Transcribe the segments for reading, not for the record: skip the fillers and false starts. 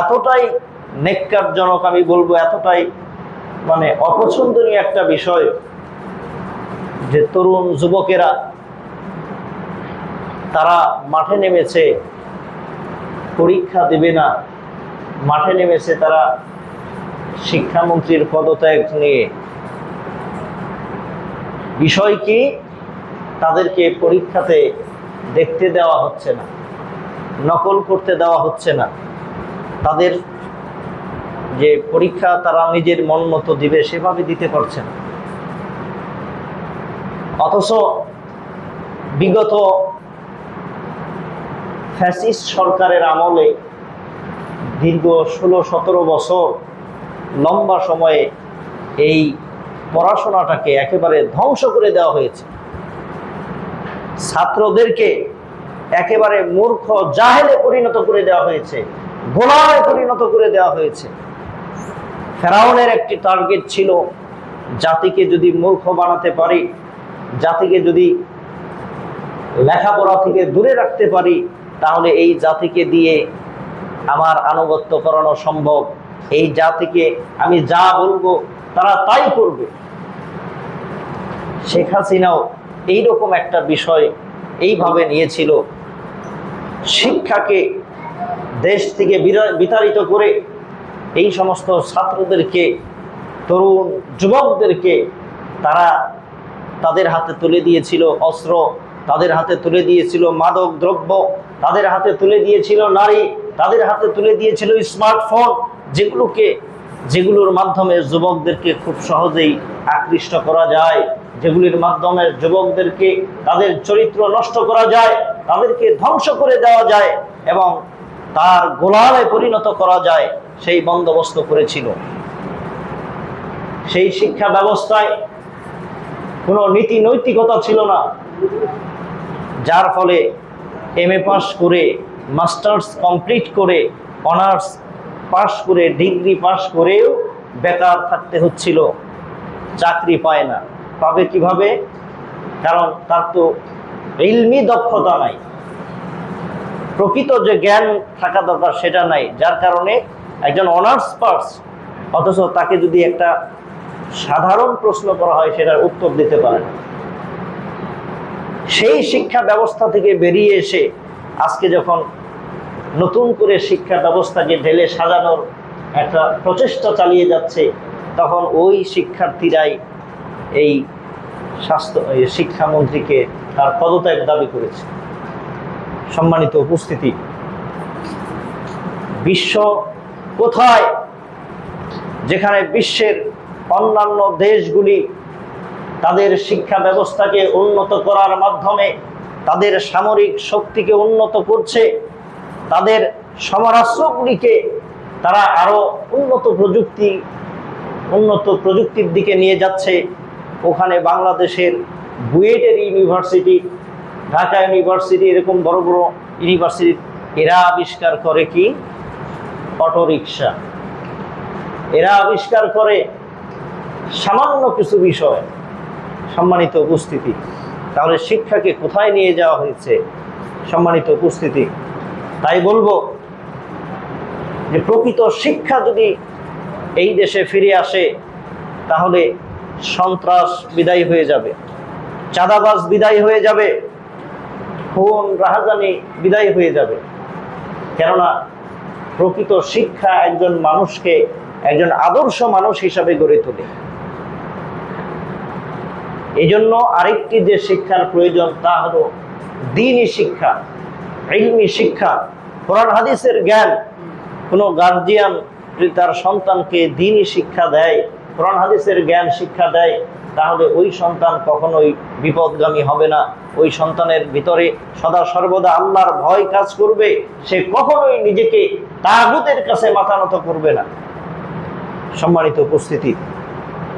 এতটাই নেক্কারজনক, আমি বলবো এতটাই মানে অপছন্দনীয় একটা বিষয় যে তরুণ যুবকেরা তারা মাঠে নেমেছে পরীক্ষা দেবে না, মাঠে নেমেছে তারা শিক্ষামন্ত্রীর পদত্যাগ নিয়ে। বিষয় কি, তাদেরকে পরীক্ষাতে দেখতে দেওয়া হচ্ছে না, নকল করতে দেওয়া হচ্ছে না, তাদের যে পরীক্ষা তারা নিজের মন মতো দিবে সেভাবে দিতে পারছে না। অথচ বিগত ফ্যাসিস্ট সরকারের আমলে দীর্ঘ 16-17 বছর লম্বা সময়ে এই পড়াশোনাটাকে একেবারে ধ্বংস করে দেওয়া হয়েছে। ছাত্রদেরকে একেবারে মূর্খ জাহেলে পরিণত করে দেওয়া হয়েছে, গোলামে পরিণত করে দেওয়া হয়েছে। ফেরাউনের একটি টার্গেট ছিল, জাতিকে যদি মূর্খ বানাতে পারি, জাতিকে যদি লেখাপড়া থেকে দূরে রাখতে পারি, তাহলে এই জাতিকে দিয়ে আমার আনুগত্য করানো সম্ভব, এই জাতিকে আমি যা বলবো তারা তাই করবে। শেখ হাসিনাও এইরকম একটা বিষয় এইভাবে নিয়েছিল, শিক্ষাকে দেশ থেকে বিতাড়িত করে এই সমস্ত ছাত্রদেরকে, তরুণ যুবকদেরকে তারা তাদের হাতে তুলে দিয়েছিল অস্ত্র, তাদের হাতে তুলে দিয়েছিল মাদক দ্রব্য, তাদের হাতে তুলে দিয়েছিল নারী, তাদের হাতে তুলে দিয়েছিল স্মার্টফোন, যেগুলোর মাধ্যমে যুবকদেরকে খুব সহজেই আকৃষ্ট করা যায়, যেগুলির মাধ্যমে যুবকদেরকে তাদের চরিত্র নষ্ট করা যায়, তাদেরকে ধ্বংস করে দেওয়া যায় এবং তার গোলামে পরিণত করা যায়, সেই বন্দোবস্ত করেছিল। সেই শিক্ষা ব্যবস্থায় কোনো নীতি নৈতিকতা ছিল না, যার ফলে MA পাস করে, মাস্টার্স কমপ্লিট করে, অনার্স পাস করে, ডিগ্রি পাস করেও বেকার থাকতে হচ্ছিল, চাকরি পায় না। পাবে কিভাবে? কারণ তার তো ইলমি দক্ষতা নাই, প্রকৃত যে জ্ঞান থাকা দরকার সেটা নাই, যার কারণে একজন অনার্স পাস, অথচ তাকে যদি একটা সাধারণ প্রশ্ন করা হয় সেটার উত্তর দিতে পারে না। সেই শিক্ষা ব্যবস্থা থেকে বেরিয়ে এসে আজকে যখন নতুন করে শিক্ষা ব্যবস্থাকে ঢেলে সাজানোর একটা প্রচেষ্টা চালিয়ে যাচ্ছে, তখন ওই শিক্ষার্থীরাই এই শিক্ষামন্ত্রীকে তার পদত্যাগ দাবি করেছে। সম্মানিত উপস্থিতি, বিশ্ব কোথায়, যেখানে বিশ্বের অন্যান্য দেশগুলি তাদের শিক্ষা ব্যবস্থাকে উন্নত করার মাধ্যমে তাদের সামরিক শক্তিকে উন্নত করছে, তাদের সমরাস্ত্রগুলিকে তারা আরো উন্নত প্রযুক্তির দিকে নিয়ে যাচ্ছে, ওখানে বাংলাদেশের বুয়েটের ইউনিভার্সিটি, ঢাকা ইউনিভার্সিটি, এরকম বড় বড় ইউনিভার্সিটি, এরা আবিষ্কার করে কি? অটোরিকশা। এরা আবিষ্কার করে সামান্য কিছু বিষয়। সম্মানিত উপস্থিতি, তাহলে শিক্ষাকে কোথায় নিয়ে যাওয়া হয়েছে? সম্মানিত উপস্থিতি, তাই বলবো যে প্রকৃত শিক্ষা যদি এই দেশে ফিরে আসে, তাহলে সন্ত্রাস বিদায় হয়ে যাবে, চাঁদাবাজ বিদায় হয়ে যাবে, খুন রাহাজানি বিদায় হয়ে যাবে। কেননা প্রকৃত শিক্ষা একজন মানুষকে একজন আদর্শ মানুষ হিসাবে গড়ে তোলে। এই জন্য আরেকটি যে শিক্ষার প্রয়োজন তা হলো দ্বীনি শিক্ষা, ইলমি শিক্ষা, কোরআন হাদিসের জ্ঞান। কোনো গার্জিয়ান যদি তার সন্তানকে দ্বীনি শিক্ষা দেয়, কোরআন হাদিসের জ্ঞান শিক্ষা দেয়, তাহলে ওই সন্তান কখনোই বিপদগামী হবে না। ওই সন্তানের ভিতরে সদা সর্বদা আল্লাহর ভয় কাজ করবে, সে কখনোই নিজেকে তাগুতের কাছে মাথা নত করবে না। সম্মানিত উপস্থিতি,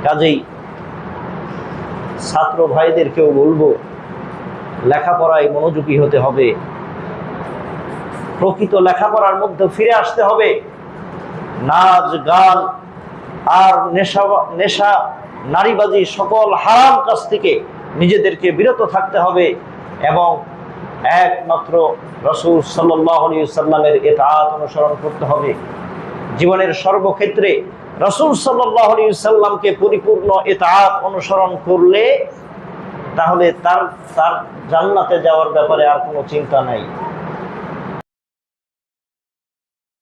কাজেই ছাত্র ভাইদেরকেও বলবো, লেখাপড়ায় মনোযোগী হতে হবে, প্রকৃত লেখাপড়ার মধ্যে ফিরে আসতে হবে। নাচ গান আর নেশা নারীবাজি সকল হারাম কাজ থেকে নিজেদেরকে বিরত থাকতে হবে এবং একমাত্র রাসূল সাল্লাল্লাহু আলাইহি ওয়াসাল্লামের ইতাআত অনুসরণ করতে হবে। জীবনের সর্বক্ষেত্রে রাসূল সাল্লাল্লাহু আলাইহি সাল্লামকে পরিপূর্ণ ইতাআত অনুসরণ করলে তাহলে তার জান্নাতে যাওয়ার ব্যাপারে আর কোনো চিন্তা নাই।